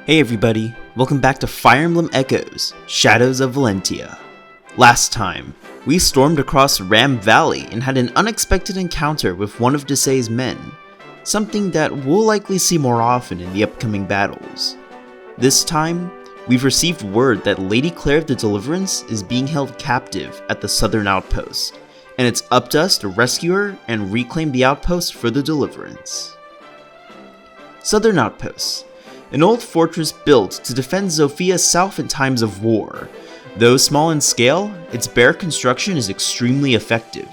Hey everybody, welcome back to Fire Emblem Echoes, Shadows of Valentia. Last time, we stormed across Ram Valley and had an unexpected encounter with one of Desaix's men, something that we'll likely see more often in the upcoming battles. This time, we've received word that Lady Clair of the Deliverance is being held captive at the Southern Outpost, and it's up to us to rescue her and reclaim the outpost for the Deliverance. Southern Outpost, an old fortress built to defend Zofia South in times of war. Though small in scale, its bare construction is extremely effective.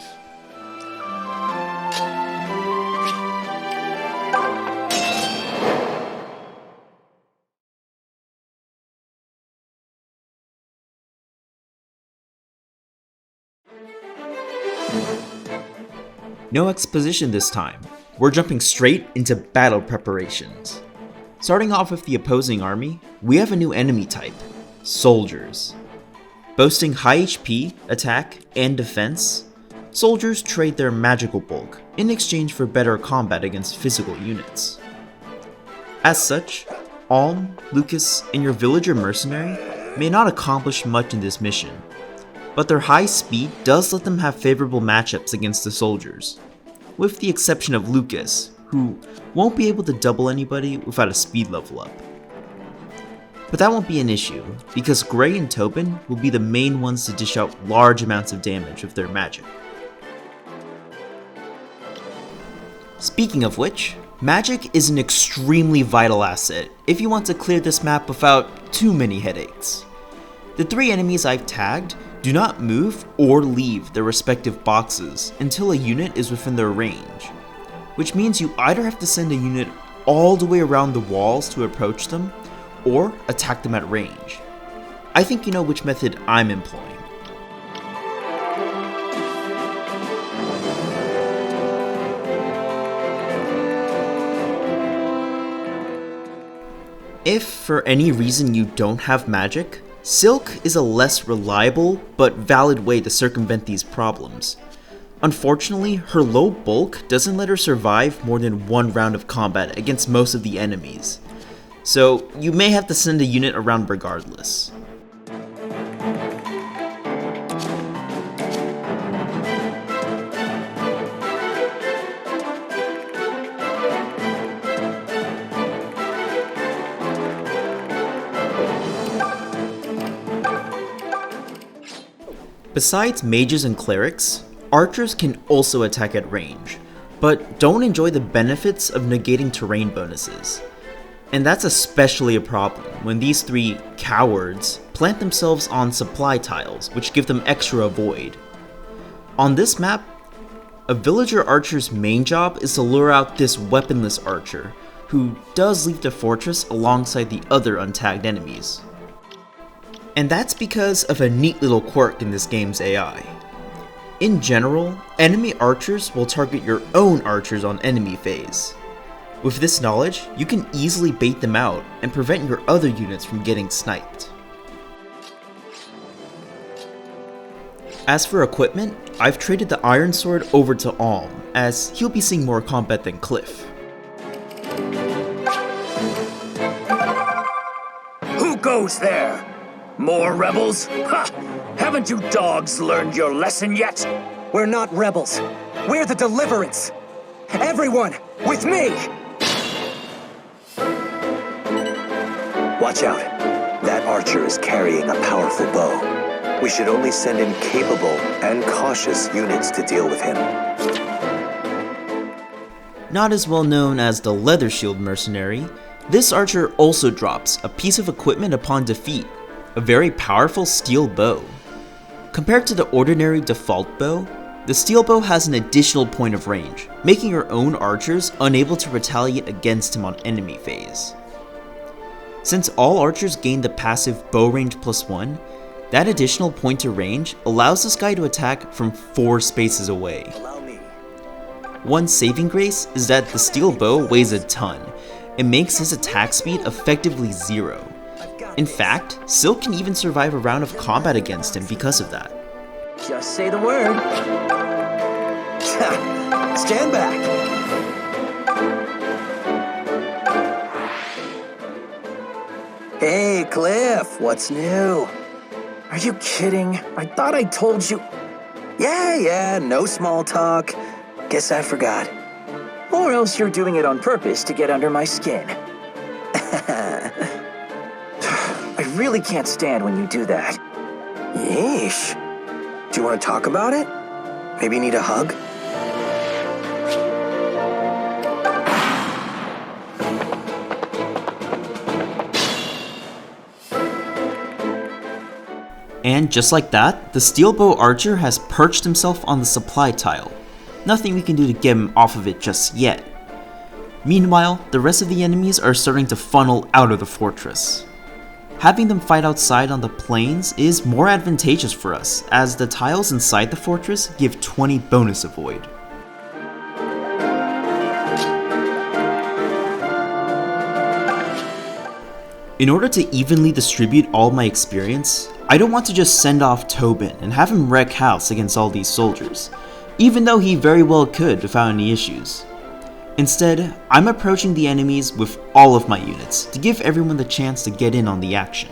No exposition this time. We're jumping straight into battle preparations. Starting off with the opposing army, we have a new enemy type, soldiers. Boasting high HP, attack, and defense, soldiers trade their magical bulk in exchange for better combat against physical units. As such, Alm, Lukas, and your villager mercenary may not accomplish much in this mission, but their high speed does let them have favorable matchups against the soldiers, with the exception of Lukas, who won't be able to double anybody without a speed level up. But that won't be an issue, because Gray and Tobin will be the main ones to dish out large amounts of damage with their magic. Speaking of which, magic is an extremely vital asset if you want to clear this map without too many headaches. The three enemies I've tagged do not move or leave their respective boxes until a unit is within their range, which means you either have to send a unit all the way around the walls to approach them, or attack them at range. I think you know which method I'm employing. If for any reason you don't have magic, Silk is a less reliable but valid way to circumvent these problems. Unfortunately, her low bulk doesn't let her survive more than one round of combat against most of the enemies, so you may have to send a unit around regardless. Besides mages and clerics, archers can also attack at range, but don't enjoy the benefits of negating terrain bonuses. And that's especially a problem when these three cowards plant themselves on supply tiles, which give them extra avoid. On this map, a villager archer's main job is to lure out this weaponless archer, who does leave the fortress alongside the other untagged enemies. And that's because of a neat little quirk in this game's AI. In general, enemy archers will target your own archers on enemy phase. With this knowledge, you can easily bait them out and prevent your other units from getting sniped. As for equipment, I've traded the Iron Sword over to Alm, as he'll be seeing more combat than Kliff. Who goes there? More rebels? Ha! Haven't you dogs learned your lesson yet? We're not rebels. We're the Deliverance. Everyone, with me! Watch out. That archer is carrying a powerful bow. We should only send in capable and cautious units to deal with him. Not as well known as the Leather Shield Mercenary, this archer also drops a piece of equipment upon defeat, a very powerful steel bow. Compared to the ordinary default bow, the steel bow has an additional point of range, making your own archers unable to retaliate against him on enemy phase. Since all archers gain the passive bow range +1, that additional point of range allows this guy to attack from 4 spaces away. One saving grace is that the steel bow weighs a ton, and makes his attack speed effectively 0. In fact, Silk can even survive a round of combat against him because of that. Just say the word. Stand back. Hey, Kliff, what's new? Are you kidding? I thought I told you. Yeah, no small talk. Guess I forgot. Or else you're doing it on purpose to get under my skin. I really can't stand when you do that. Yeesh. Do you want to talk about it? Maybe need a hug? And just like that, the steel bow archer has perched himself on the supply tile. Nothing we can do to get him off of it just yet. Meanwhile, the rest of the enemies are starting to funnel out of the fortress. Having them fight outside on the plains is more advantageous for us, as the tiles inside the fortress give 20 bonus avoid. In order to evenly distribute all my experience, I don't want to just send off Tobin and have him wreak house against all these soldiers, even though he very well could without any issues. Instead, I'm approaching the enemies with all of my units to give everyone the chance to get in on the action.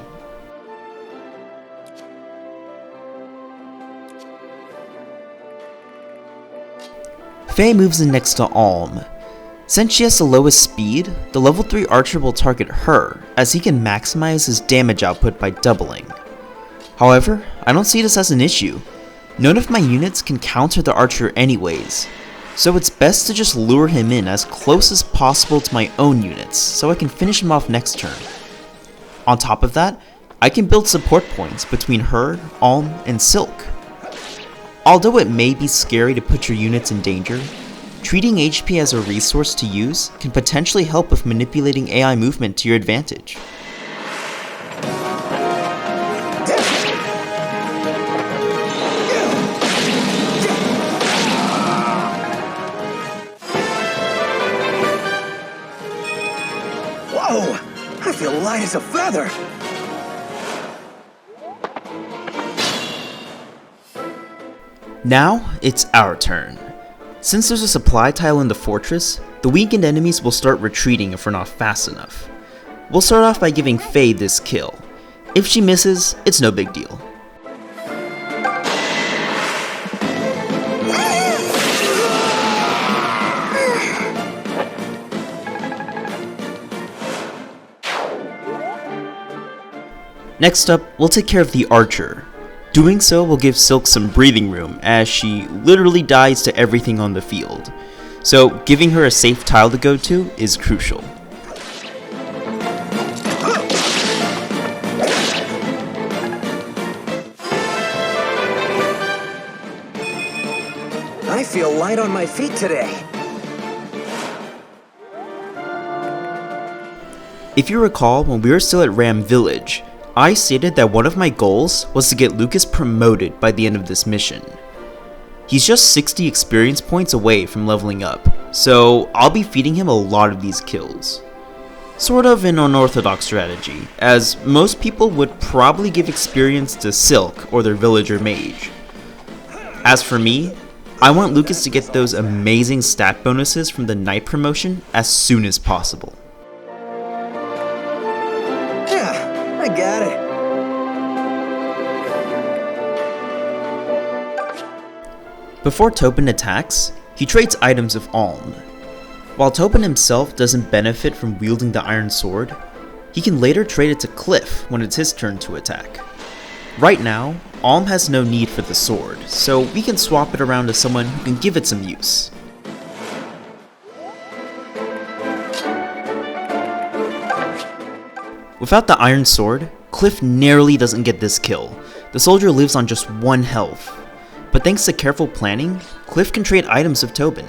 Faye moves in next to Alm. Since she has the lowest speed, the level 3 archer will target her, as he can maximize his damage output by doubling. However, I don't see this as an issue. None of my units can counter the archer anyways, so it's best to just lure him in as close as possible to my own units so I can finish him off next turn. On top of that, I can build support points between her, Alm, and Silk. Although it may be scary to put your units in danger, treating HP as a resource to use can potentially help with manipulating AI movement to your advantage. Whoa! I feel light as a feather! Now, it's our turn. Since there's a supply tile in the fortress, the weakened enemies will start retreating if we're not fast enough. We'll start off by giving Faye this kill. If she misses, it's no big deal. Next up, we'll take care of the archer. Doing so will give Silk some breathing room, as she literally dies to everything on the field. So giving her a safe tile to go to is crucial. I feel light on my feet today. If you recall, when we were still at Ram Village, I stated that one of my goals was to get Lukas promoted by the end of this mission. He's just 60 experience points away from leveling up, so I'll be feeding him a lot of these kills. Sort of an unorthodox strategy, as most people would probably give experience to Silk or their villager mage. As for me, I want Lukas to get those amazing stat bonuses from the Knight promotion as soon as possible. I got it. Before Tobin attacks, he trades items with Alm. While Tobin himself doesn't benefit from wielding the iron sword, he can later trade it to Kliff when it's his turn to attack. Right now, Alm has no need for the sword, so we can swap it around to someone who can give it some use. Without the iron sword, Kliff narrowly doesn't get this kill. The soldier lives on just 1 health. But thanks to careful planning, Kliff can trade items with Tobin.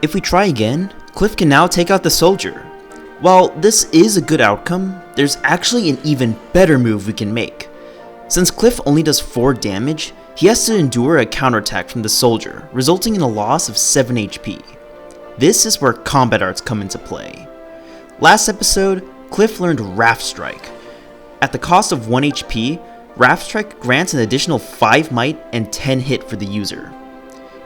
If we try again, Kliff can now take out the soldier. While this is a good outcome, there's actually an even better move we can make. Since Kliff only does 4 damage, he has to endure a counterattack from the soldier, resulting in a loss of 7 HP. This is where combat arts come into play. Last episode, Kliff learned Raft Strike. At the cost of 1 HP, Raft Strike grants an additional 5 might and 10 hit for the user.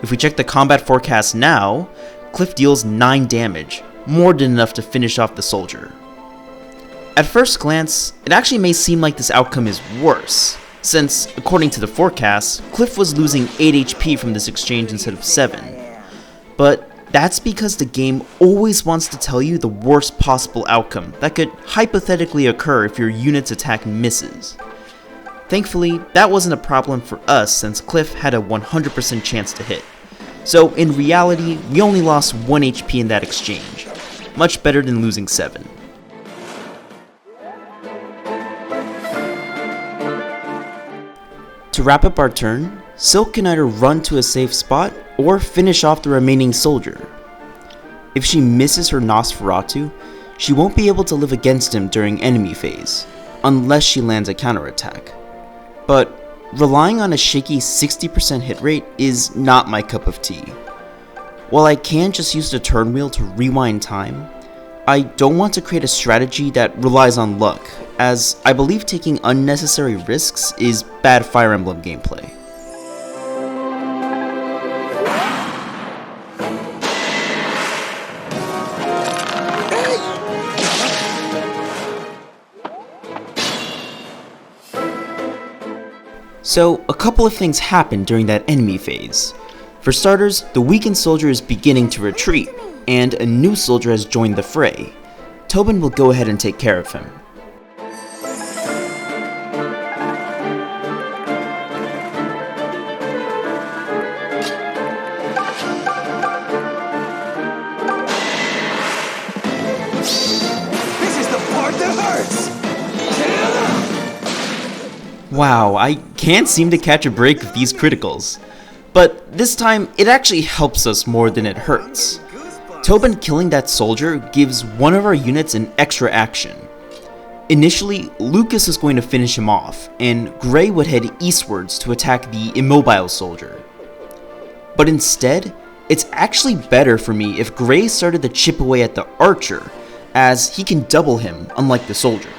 If we check the combat forecast now, Kliff deals 9 damage, more than enough to finish off the soldier. At first glance, it actually may seem like this outcome is worse, since, according to the forecast, Kliff was losing 8 HP from this exchange instead of 7. But that's because the game always wants to tell you the worst possible outcome that could hypothetically occur if your unit's attack misses. Thankfully, that wasn't a problem for us since Kliff had a 100% chance to hit. So in reality, we only lost 1 HP in that exchange, much better than losing 7. To wrap up our turn, Silk can either run to a safe spot or finish off the remaining soldier. If she misses her Nosferatu, she won't be able to live against him during enemy phase, unless she lands a counterattack. But relying on a shaky 60% hit rate is not my cup of tea. While I can just use the turn wheel to rewind time, I don't want to create a strategy that relies on luck, as I believe taking unnecessary risks is bad Fire Emblem gameplay. So, a couple of things happen during that enemy phase. For starters, the weakened soldier is beginning to retreat, and a new soldier has joined the fray. Tobin will go ahead and take care of him. This is the part that hurts! Wow, I can't seem to catch a break with these criticals. But this time, it actually helps us more than it hurts. Tobin killing that soldier gives one of our units an extra action. Initially, Lukas is going to finish him off, and Gray would head eastwards to attack the immobile soldier. But instead, it's actually better for me if Gray started to chip away at the archer, as he can double him, unlike the soldier.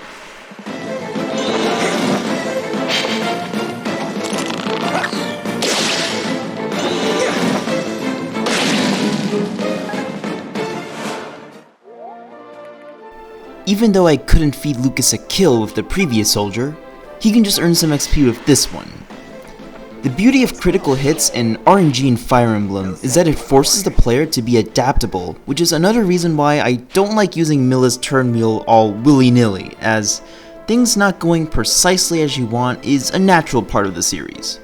Even though I couldn't feed Lukas a kill with the previous soldier, he can just earn some XP with this one. The beauty of critical hits and RNG in Fire Emblem is that it forces the player to be adaptable, which is another reason why I don't like using Milla's turn wheel all willy-nilly, as things not going precisely as you want is a natural part of the series.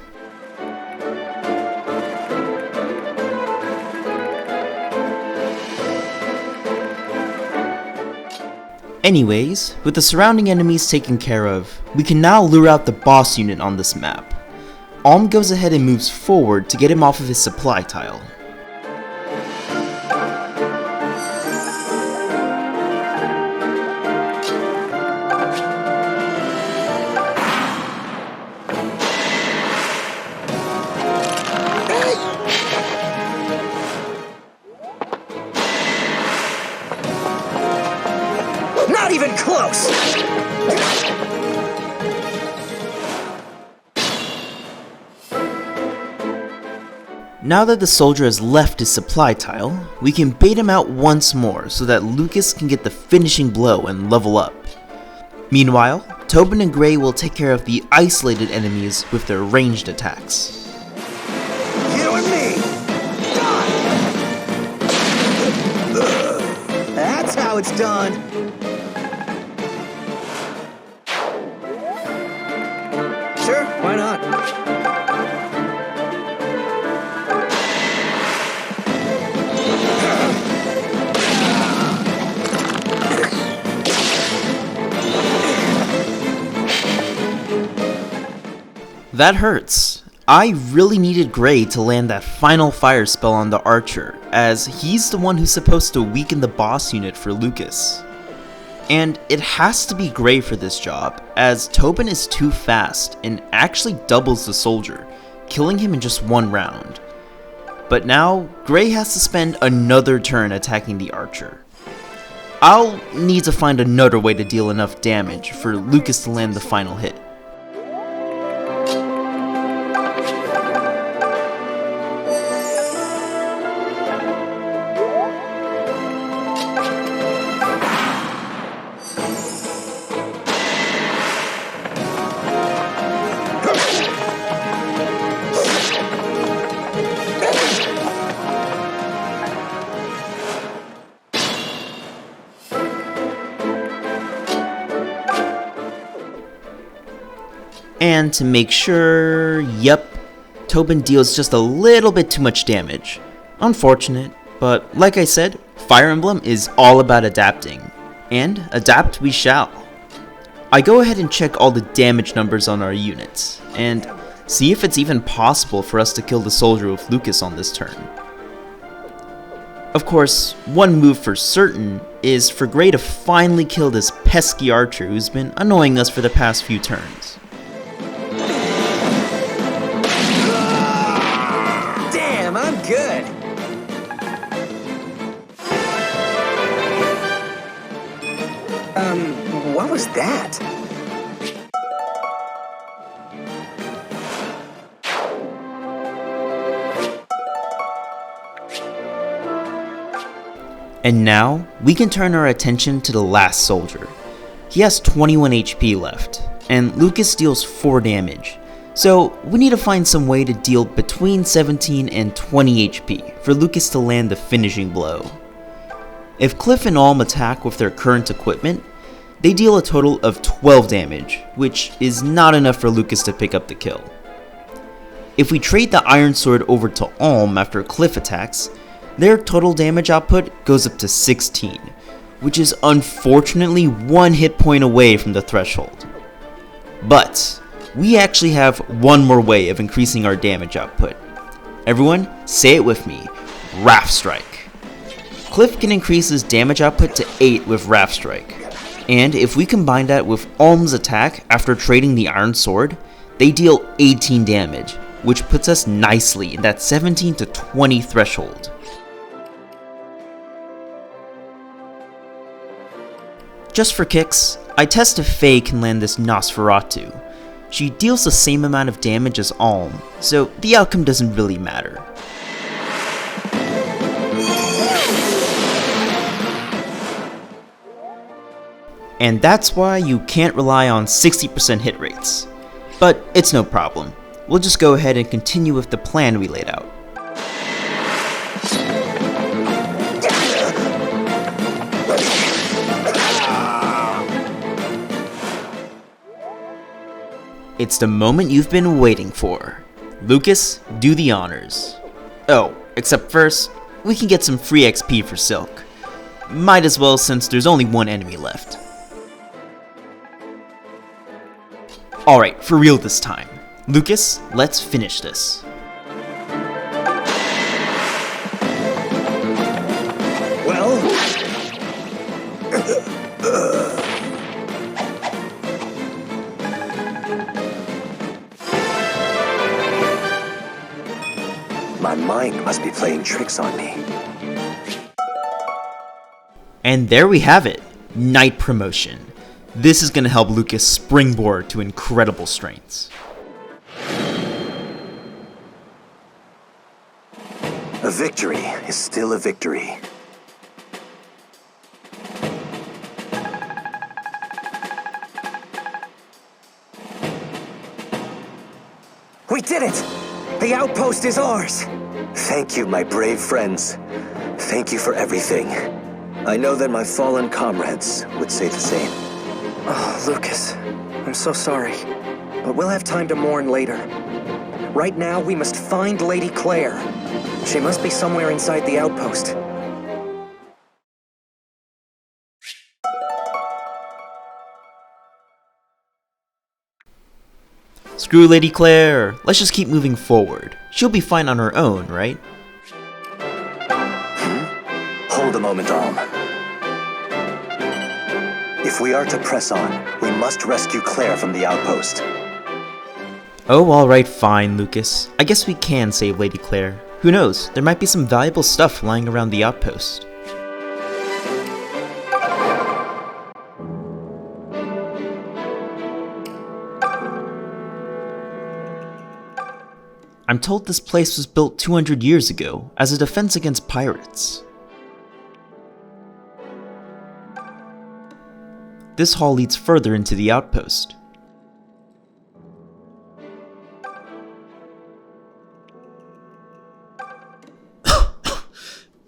Anyways, with the surrounding enemies taken care of, we can now lure out the boss unit on this map. Alm goes ahead and moves forward to get him off of his supply tile. Not even close! Now that the soldier has left his supply tile, we can bait him out once more so that Lukas can get the finishing blow and level up. Meanwhile, Tobin and Gray will take care of the isolated enemies with their ranged attacks. You and me! Done! That's how it's done! Sure, why not? That hurts. I really needed Gray to land that final fire spell on the archer, as he's the one who's supposed to weaken the boss unit for Lukas. And it has to be Gray for this job, as Tobin is too fast and actually doubles the soldier, killing him in just one round. But now, Gray has to spend another turn attacking the archer. I'll need to find another way to deal enough damage for Lukas to land the final hit. And to make sure, yep, Tobin deals just a little bit too much damage. Unfortunate, but like I said, Fire Emblem is all about adapting. And adapt we shall. I go ahead and check all the damage numbers on our units, and see if it's even possible for us to kill the soldier with Lukas on this turn. Of course, one move for certain is for Gray to finally kill this pesky archer who's been annoying us for the past few turns. Damn, I'm good. What was that? And now, we can turn our attention to the last soldier. He has 21 HP left, and Lukas deals 4 damage, so we need to find some way to deal between 17 and 20 HP for Lukas to land the finishing blow. If Kliff and Alm attack with their current equipment, they deal a total of 12 damage, which is not enough for Lukas to pick up the kill. If we trade the Iron Sword over to Alm after Kliff attacks, their total damage output goes up to 16, which is unfortunately 1 hit point away from the threshold. But we actually have one more way of increasing our damage output. Everyone, say it with me, Wrath Strike. Kliff can increase his damage output to 8 with Wrath Strike, and if we combine that with Alm's attack after trading the Iron Sword, they deal 18 damage, which puts us nicely in that 17 to 20 threshold. Just for kicks, I test if Faye can land this Nosferatu. She deals the same amount of damage as Alm, so the outcome doesn't really matter. And that's why you can't rely on 60% hit rates. But it's no problem. We'll just go ahead and continue with the plan we laid out. It's the moment you've been waiting for. Lukas, do the honors. Oh, except first, we can get some free XP for Silk. Might as well since there's only one enemy left. Alright, for real this time. Lukas, let's finish this. Well... My mind must be playing tricks on me. And there we have it, Knight Promotion. This is going to help Lukas springboard to incredible strengths. A victory is still a victory. We did it! The outpost is ours! Thank you, my brave friends. Thank you for everything. I know that my fallen comrades would say the same. Oh, Lukas, I'm so sorry. But we'll have time to mourn later. Right now, we must find Lady Clair. She must be somewhere inside the outpost. Screw Lady Clair, let's just keep moving forward. She'll be fine on her own, right? Hold a moment, Alm. If we are to press on, we must rescue Claire from the outpost. Oh, alright, fine, Lukas. I guess we can save Lady Clair. Who knows, there might be some valuable stuff lying around the outpost. I'm told this place was built 200 years ago as a defense against pirates. This hall leads further into the outpost.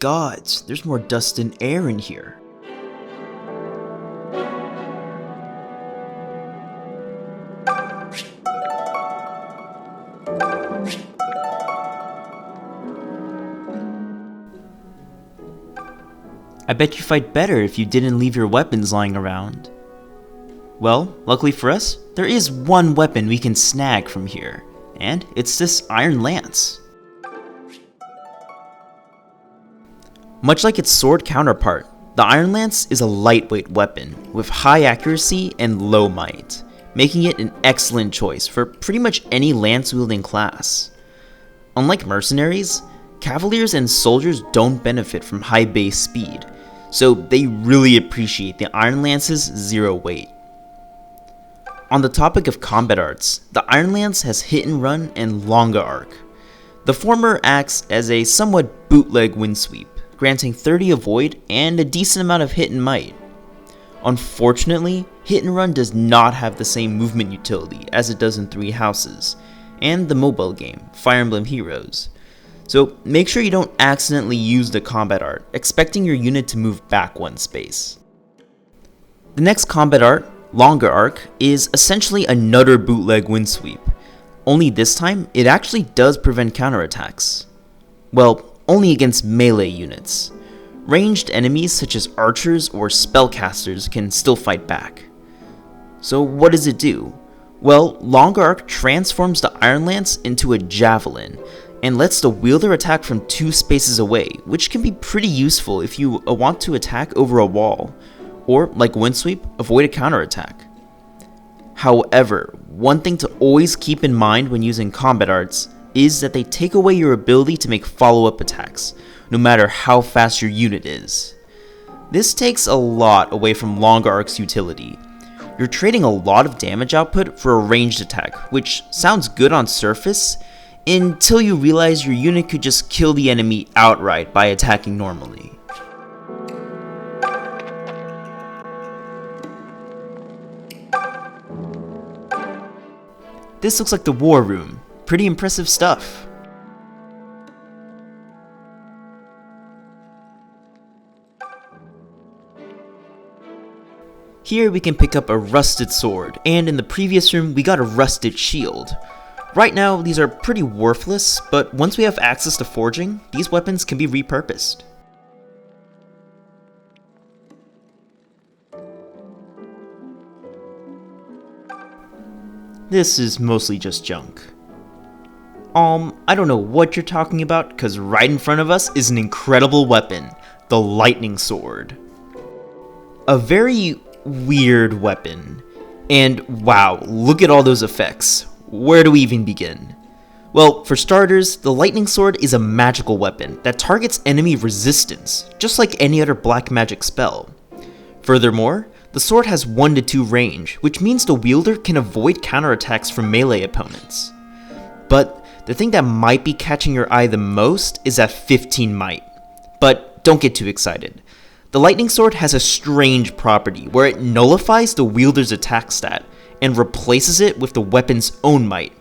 Gods, there's more dust and air in here. I bet you fight better if you didn't leave your weapons lying around. Well, luckily for us, there is one weapon we can snag from here, and it's this Iron Lance. Much like its sword counterpart, the Iron Lance is a lightweight weapon with high accuracy and low might, making it an excellent choice for pretty much any lance-wielding class. Unlike mercenaries, cavaliers and soldiers don't benefit from high base speed, so they really appreciate the Iron Lance's zero weight. On the topic of combat arts, the Iron Lance has hit and run and longa arc. The former acts as a somewhat bootleg windsweep, granting 30 avoid and a decent amount of hit and might. Unfortunately, hit and run does not have the same movement utility as it does in Three Houses, and the mobile game, Fire Emblem Heroes. So make sure you don't accidentally use the combat art, expecting your unit to move back one space. The next combat art, Longa Arc, is essentially another bootleg windsweep, only this time it actually does prevent counterattacks. Well, only against melee units. Ranged enemies such as archers or spellcasters can still fight back. So what does it do? Well, Longa Arc transforms the Iron Lance into a javelin, and lets the wielder attack from 2 spaces away, which can be pretty useful if you want to attack over a wall, or, like Windsweep, avoid a counterattack. However, one thing to always keep in mind when using combat arts is that they take away your ability to make follow-up attacks, no matter how fast your unit is. This takes a lot away from Longa Arc's utility. You're trading a lot of damage output for a ranged attack, which sounds good on surface, until you realize your unit could just kill the enemy outright by attacking normally. This looks like the war room. Pretty impressive stuff. Here we can pick up a rusted sword, and in the previous room we got a rusted shield. Right now these are pretty worthless, but once we have access to forging, these weapons can be repurposed. This is mostly just junk. I don't know what you're talking about, cause right in front of us is an incredible weapon, the Lightning Sword. A very weird weapon, and wow, look at all those effects. Where do we even begin? Well, for starters, the Lightning Sword is a magical weapon that targets enemy resistance, just like any other black magic spell. Furthermore, the sword has 1 to 2 range, which means the wielder can avoid counterattacks from melee opponents. But the thing that might be catching your eye the most is at 15 might. But don't get too excited. The Lightning Sword has a strange property where it nullifies the wielder's attack stat and replaces it with the weapon's own might.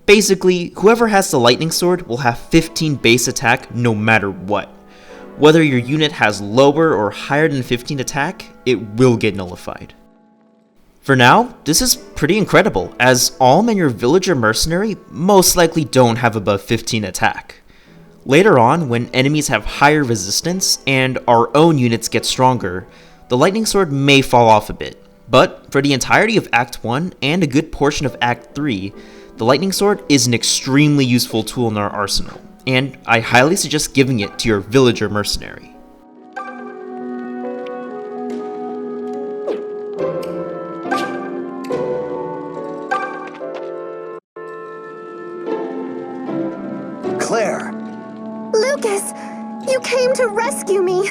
Basically, whoever has the Lightning Sword will have 15 base attack no matter what. Whether your unit has lower or higher than 15 attack, it will get nullified. For now, this is pretty incredible, as Alm and your villager mercenary most likely don't have above 15 attack. Later on, when enemies have higher resistance and our own units get stronger, the Lightning Sword may fall off a bit, but for the entirety of Act 1 and a good portion of Act 3, the Lightning Sword is an extremely useful tool in our arsenal, and I highly suggest giving it to your villager mercenary. Claire! Lukas! You came to rescue me!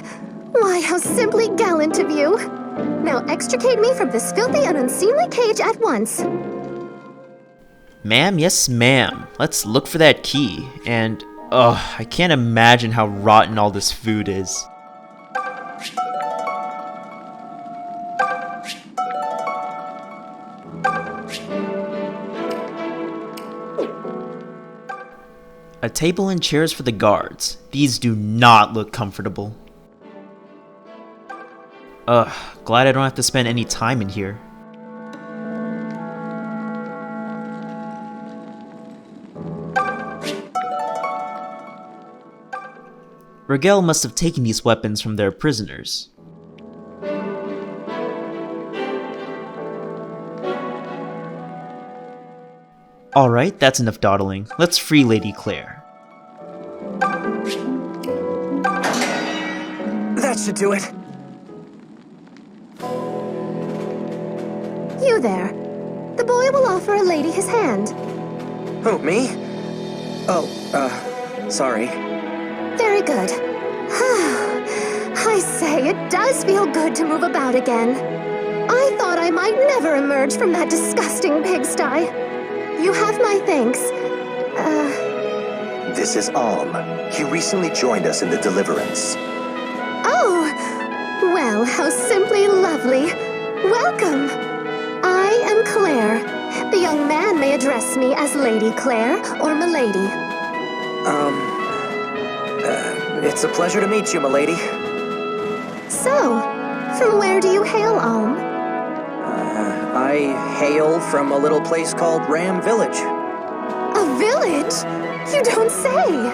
Why, how simply gallant of you! Now extricate me from this filthy and unseemly cage at once! Ma'am, yes ma'am. Let's look for that key, and I can't imagine how rotten all this food is. A table and chairs for the guards. These do not look comfortable. Glad I don't have to spend any time in here. Rigel must have taken these weapons from their prisoners. Alright, that's enough dawdling. Let's free Lady Clair. That should do it. You there. The boy will offer a lady his hand. Who, me? Oh, sorry. Very good. I say, it does feel good to move about again. I thought I might never emerge from that disgusting pigsty. You have my thanks. This is Alm. He recently joined us in the Deliverance. Oh! Well, how simply lovely. Welcome! I am Claire. The young man may address me as Lady Clair or Milady. It's a pleasure to meet you, milady. So, from where do you hail, Alm? I hail from a little place called Ram Village. A village? You don't say!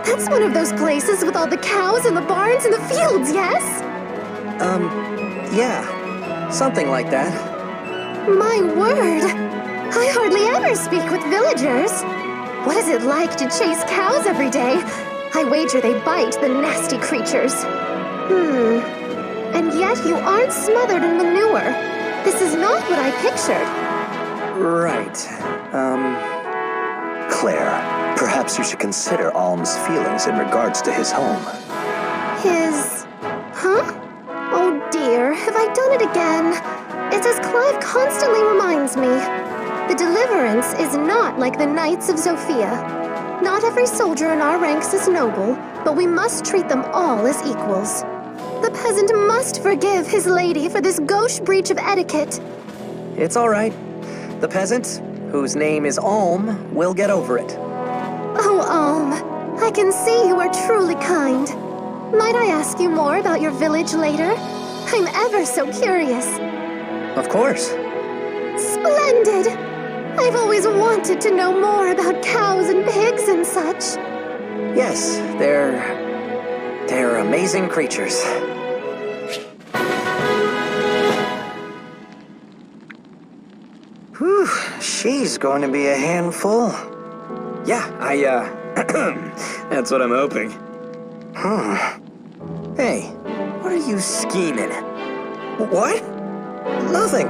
That's one of those places with all the cows and the barns and the fields, yes? Yeah. Something like that. My word! I hardly ever speak with villagers. What is it like to chase cows every day? I wager they bite, the nasty creatures. And yet you aren't smothered in manure. This is not what I pictured. Right. Claire, perhaps you should consider Alm's feelings in regards to his home. His... Huh? Oh dear, have I done it again? It's as Kliff constantly reminds me. The Deliverance is not like the Knights of Sophia. Not every soldier in our ranks is noble, but we must treat them all as equals. The peasant must forgive his lady for this gauche breach of etiquette. It's all right. The peasant, whose name is Alm, will get over it. Oh, Alm, I can see you are truly kind. Might I ask you more about your village later? I'm ever so curious. Of course. Splendid! I've always wanted to know more about cows and pigs and such. Yes, they're amazing creatures. Whew, she's going to be a handful. Yeah, that's what I'm hoping. Hey, what are you scheming? What? Nothing.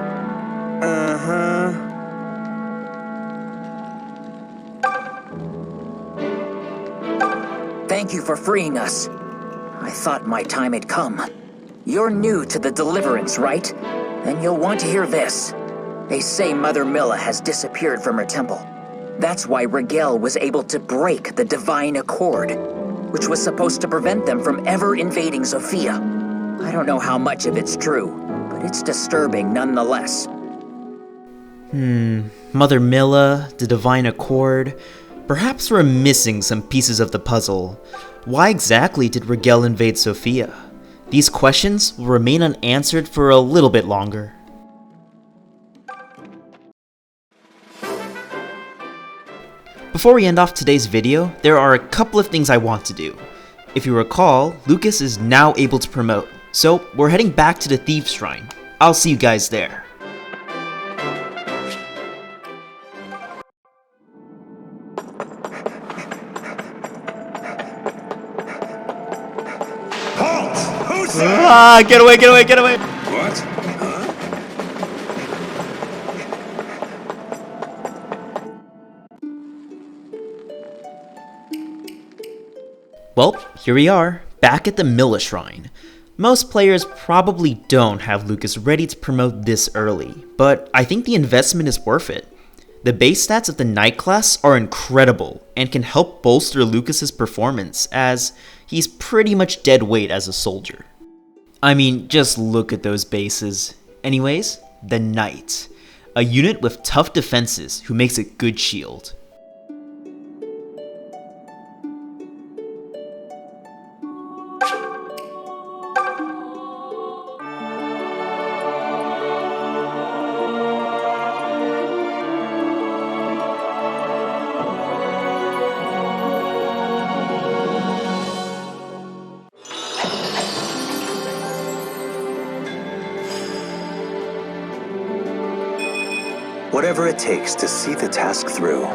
Thank you for freeing us. I thought my time had come. You're new to the Deliverance, right? Then you'll want to hear this. They say Mother Milla has disappeared from her temple. That's why Rigel was able to break the divine accord, which was supposed to prevent them from ever invading Sophia. I don't know how much of it's true, but it's disturbing nonetheless. Mother Milla, the divine accord. Perhaps we're missing some pieces of the puzzle. Why exactly did Rigel invade Sophia? These questions will remain unanswered for a little bit longer. Before we end off today's video, there are a couple of things I want to do. If you recall, Lukas is now able to promote, so we're heading back to the Thieves' Shrine. I'll see you guys there. Halt! Who's there? Get away, get away, get away! What? Huh? Well, here we are, back at the Milla Shrine. Most players probably don't have Lukas ready to promote this early, but I think the investment is worth it. The base stats of the Knight class are incredible and can help bolster Lukas's performance, as he's pretty much dead weight as a soldier. I mean, just look at those bases. Anyways, the Knight, a unit with tough defenses who makes a good shield. Whatever it takes to see the task through.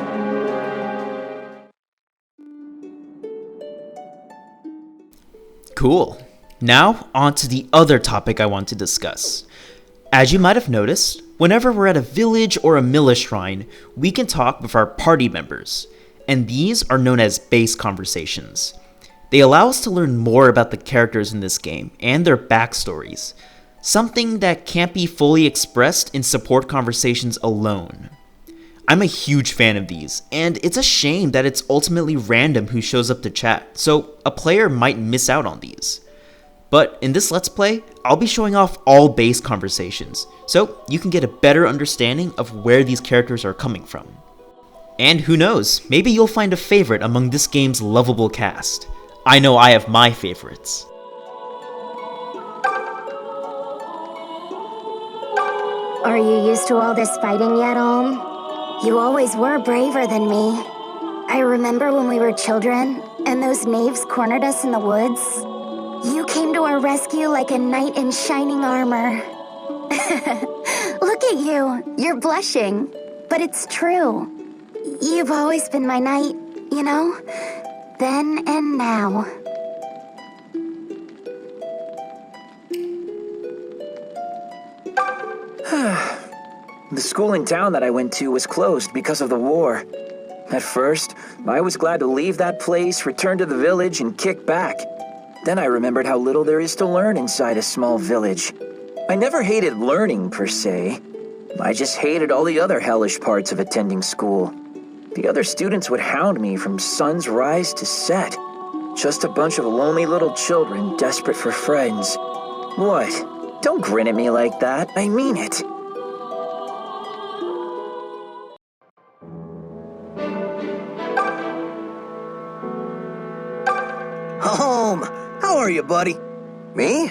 Cool. Now, on to the other topic I want to discuss. As you might have noticed, whenever we're at a village or a Mila shrine, we can talk with our party members, and these are known as base conversations. They allow us to learn more about the characters in this game and their backstories, something that can't be fully expressed in support conversations alone. I'm a huge fan of these, and it's a shame that it's ultimately random who shows up to chat, so a player might miss out on these. But in this Let's Play, I'll be showing off all base conversations, so you can get a better understanding of where these characters are coming from. And who knows, maybe you'll find a favorite among this game's lovable cast. I know I have my favorites. Are you used to all this fighting yet, Olm? You always were braver than me. I remember when we were children, and those knaves cornered us in the woods. You came to our rescue like a knight in shining armor. Look at you, you're blushing. But it's true. You've always been my knight, you know? Then and now. The school in town that I went to was closed because of the war. At first, I was glad to leave that place, return to the village, and kick back. Then I remembered how little there is to learn inside a small village. I never hated learning, per se. I just hated all the other hellish parts of attending school. The other students would hound me from sun's rise to set. Just a bunch of lonely little children desperate for friends. What? Don't grin at me like that. I mean it. Home! How are you, buddy? Me?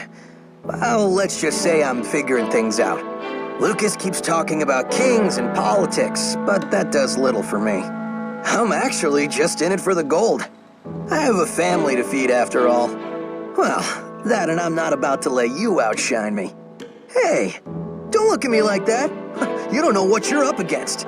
Well, let's just say I'm figuring things out. Lukas keeps talking about kings and politics, but that does little for me. I'm actually just in it for the gold. I have a family to feed after all. Well, that and I'm not about to let you outshine me. Hey, don't look at me like that. You don't know what you're up against.